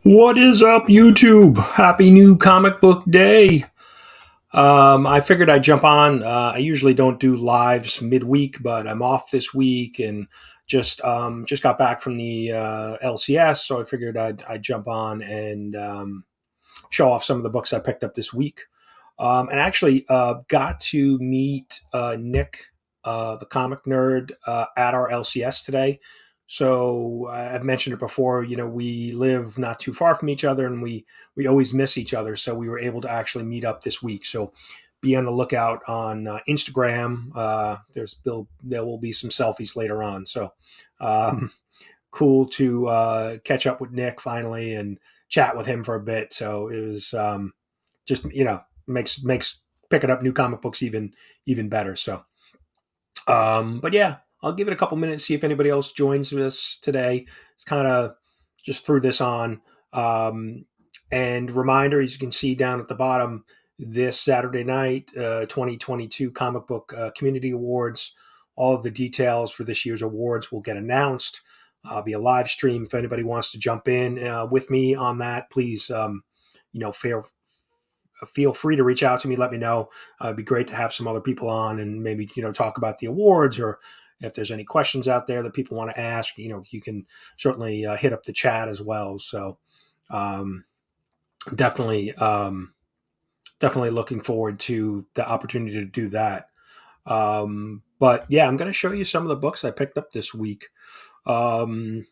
What is up, YouTube? Happy new comic book day. I figured I'd jump on. I usually don't do lives midweek, but I'm off this week and just got back from the LCS, so I figured I'd jump on and show off some of the books I picked up this week. And actually got to meet Nick, the comic nerd, at our LCS today. So I've mentioned it before. You know, we live not too far from each other, and we always miss each other. So we were able to actually meet up this week. So be on the lookout on Instagram. There will be some selfies later on. So um, cool to catch up with Nick finally and chat with him for a bit. So it was just makes picking up new comic books even better. So, but yeah, I'll give it a couple minutes, see if anybody else joins us today. It's kind of just threw this on. Um, and reminder, as you can see down at the bottom, this Saturday night, 2022 Comic Book Community Awards. All of the details for this year's awards will get announced. Be a live stream. If anybody wants to jump in with me on that, please, feel free to reach out to me. Let me know. It'd be great to have some other people on and maybe, talk about the awards, or if there's any questions out there that people want to ask, you can certainly hit up the chat as well. So um, definitely, definitely looking forward to the opportunity to do that. But yeah, I'm going to show you some of the books I picked up this week. Um,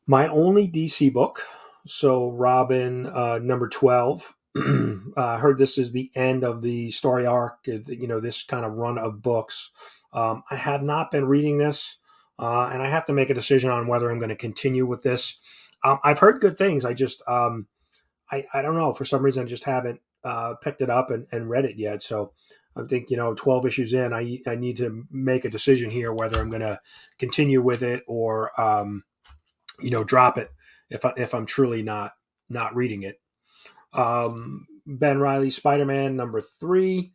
my only DC book. So Robin, number 12. I heard this is the end of the story arc, this kind of run of books. I have not been reading this, and I have to make a decision on whether I'm going to continue with this. I've heard good things. I don't know. For some reason, I just haven't picked it up and read it yet. So I think, 12 issues in, I need to make a decision here whether I'm going to continue with it or, drop it if I'm truly not reading it. Ben Riley Spider-Man number 3.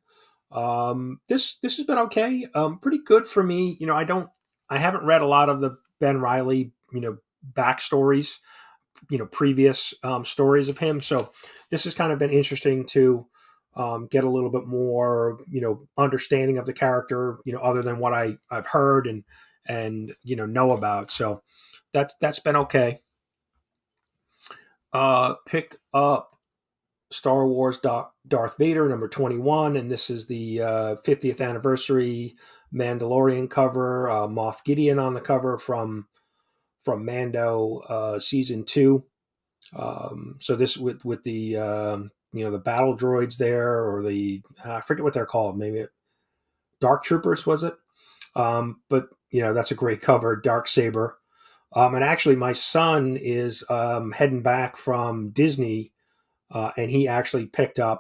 This has been okay. Pretty good for me. I haven't read a lot of the Ben Riley, backstories, previous stories of him. So this has kind of been interesting to get a little bit more, understanding of the character, other than what I've heard and know about. So that's been okay. Picked up Star Wars Darth Vader number 21, and this is the 50th anniversary Mandalorian cover. Moff Gideon on the cover from Mando season 2. So this with the the battle droids there, or the I forget what they're called. Maybe Dark Troopers, was it? But that's a great cover. Dark Saber. And actually, my son is heading back from Disney, and he actually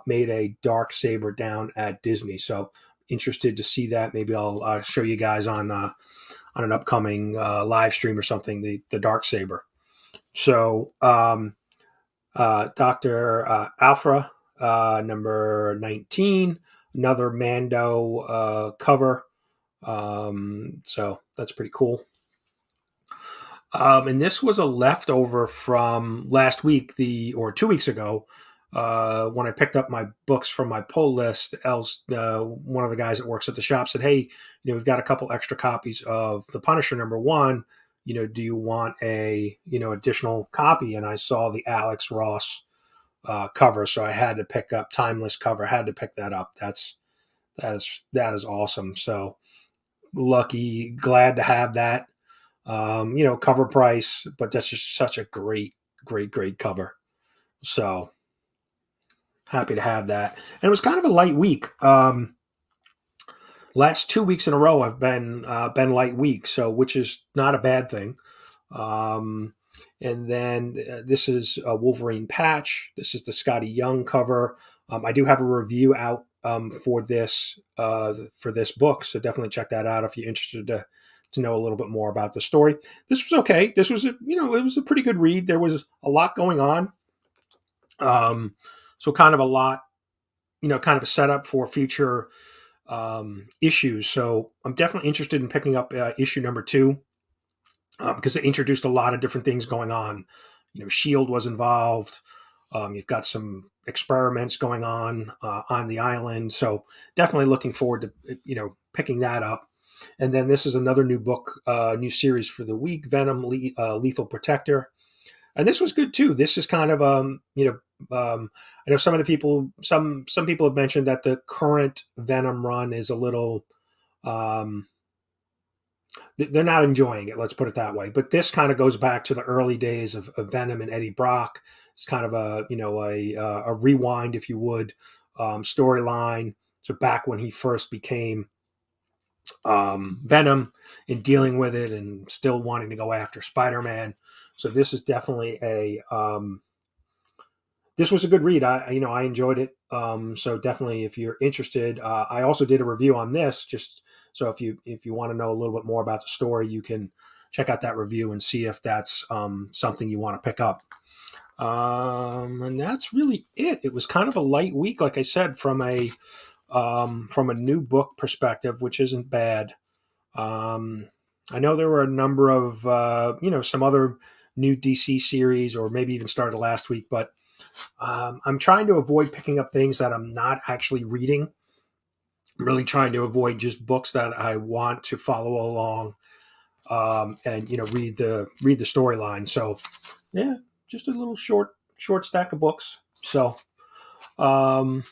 made a dark saber down at Disney. So interested to see that. Maybe I'll show you guys on an upcoming live stream or something. The dark saber. So Doctor Alpha, number 19, another Mando cover. So that's pretty cool. And this was a leftover from last week, or 2 weeks ago, when I picked up my books from my pull list. One of the guys that works at the shop said, "Hey, we've got a couple extra copies of The Punisher number 1. Do you want a additional copy?" And I saw the Alex Ross cover, so I had to pick up Timeless cover. I had to pick that up. That is awesome. So lucky, glad to have that. Cover price, but that's just such a great, great, great cover. So happy to have that. And it was kind of a light week. Last 2 weeks in a row, I've been light week, so which is not a bad thing. And then this is a Wolverine patch. This is the Scotty Young cover. I do have a review out for this book, so definitely check that out if you're interested to know a little bit more about the story. This was okay. This was it was a pretty good read. There was a lot going on, so kind of a lot, kind of a setup for future issues. So I'm definitely interested in picking up issue number 2. Because it introduced a lot of different things going on, Shield was involved. You've got some experiments going on the island, so definitely looking forward to picking that up. And then this is another new book, new series for the week, Venom Lethal Protector. And this was good too. This is kind of I know some of the people, some people have mentioned that the current Venom run is a little, they're not enjoying it. Let's put it that way. But this kind of goes back to the early days of Venom and Eddie Brock. It's kind of a rewind, if you would, storyline. So back when he first became Venom and dealing with it and still wanting to go after Spider-Man. So this is definitely this was a good read. I enjoyed it. So definitely, if you're interested, I also did a review on this. Just so if you want to know a little bit more about the story, you can check out that review and see if that's something you want to pick up. And that's really it. It was kind of a light week, like I said, from a new book perspective, which isn't bad. I know there were a number of some other new DC series, or maybe even started last week, but I'm trying to avoid picking up things that I'm not actually reading. I'm really trying to avoid just books that I want to follow along and read the storyline. So yeah, just a little short stack of books. So but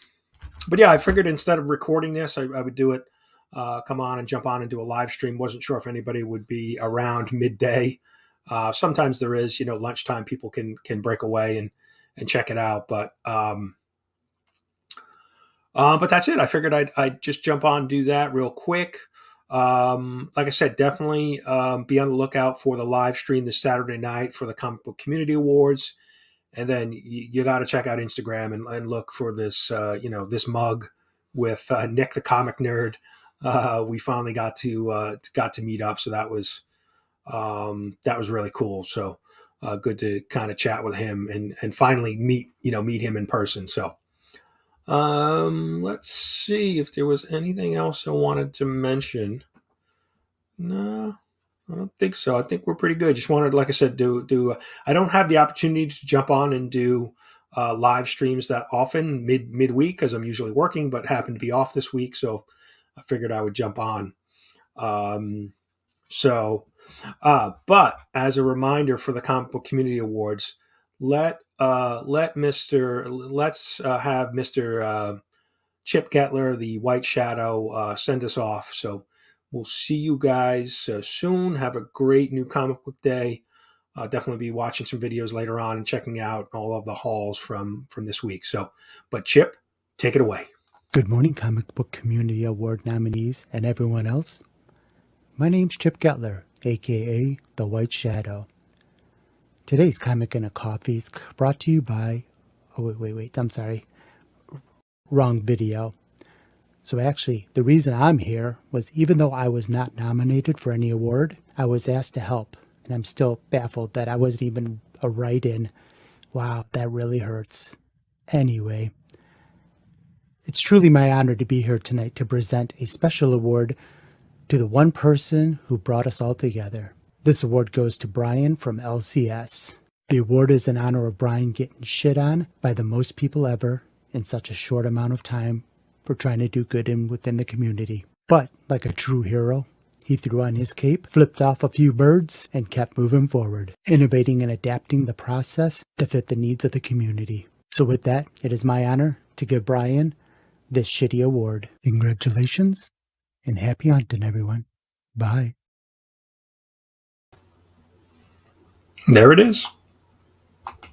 yeah, I figured instead of recording this, I would do it, come on and jump on and do a live stream. Wasn't sure if anybody would be around midday. Sometimes there is, lunchtime people can break away and check it out. But that's it. I figured I'd just jump on and do that real quick. Like I said, definitely be on the lookout for the live stream this Saturday night for the Comic Book Community Awards. And then you got to check out Instagram and look for this, this mug with Nick the Comic Nerd. We finally got to meet up, so that was really cool. So good to kind of chat with him and finally meet him in person. So let's see if there was anything else I wanted to mention. No, I don't think so. I think we're pretty good. Just wanted, like I said, do. I don't have the opportunity to jump on and do live streams that often midweek because I'm usually working, but happened to be off this week, so I figured I would jump on. But as a reminder for the Comic Book Community Awards, let's have Mr. Chip Getler, the White Shadow, send us off. So we'll see you guys soon. Have a great new comic book day. Definitely be watching some videos later on and checking out all of the hauls from this week. So, but Chip, take it away. Good morning, Comic Book Community Award nominees and everyone else. My name's Chip Getler, aka The White Shadow. Today's Comic and a Coffee is brought to you by... Oh, wait, I'm sorry. Wrong video. So actually, the reason I'm here was even though I was not nominated for any award, I was asked to help. And I'm still baffled that I wasn't even a write-in. Wow, that really hurts. Anyway, it's truly my honor to be here tonight to present a special award to the one person who brought us all together. This award goes to Brian from LCS. The award is in honor of Brian getting shit on by the most people ever in such a short amount of time for trying to do good within the community. But, like a true hero, he threw on his cape, flipped off a few birds, and kept moving forward, innovating and adapting the process to fit the needs of the community. So with that, it is my honor to give Brian this shitty award. Congratulations, and happy hunting, everyone. Bye. There it is.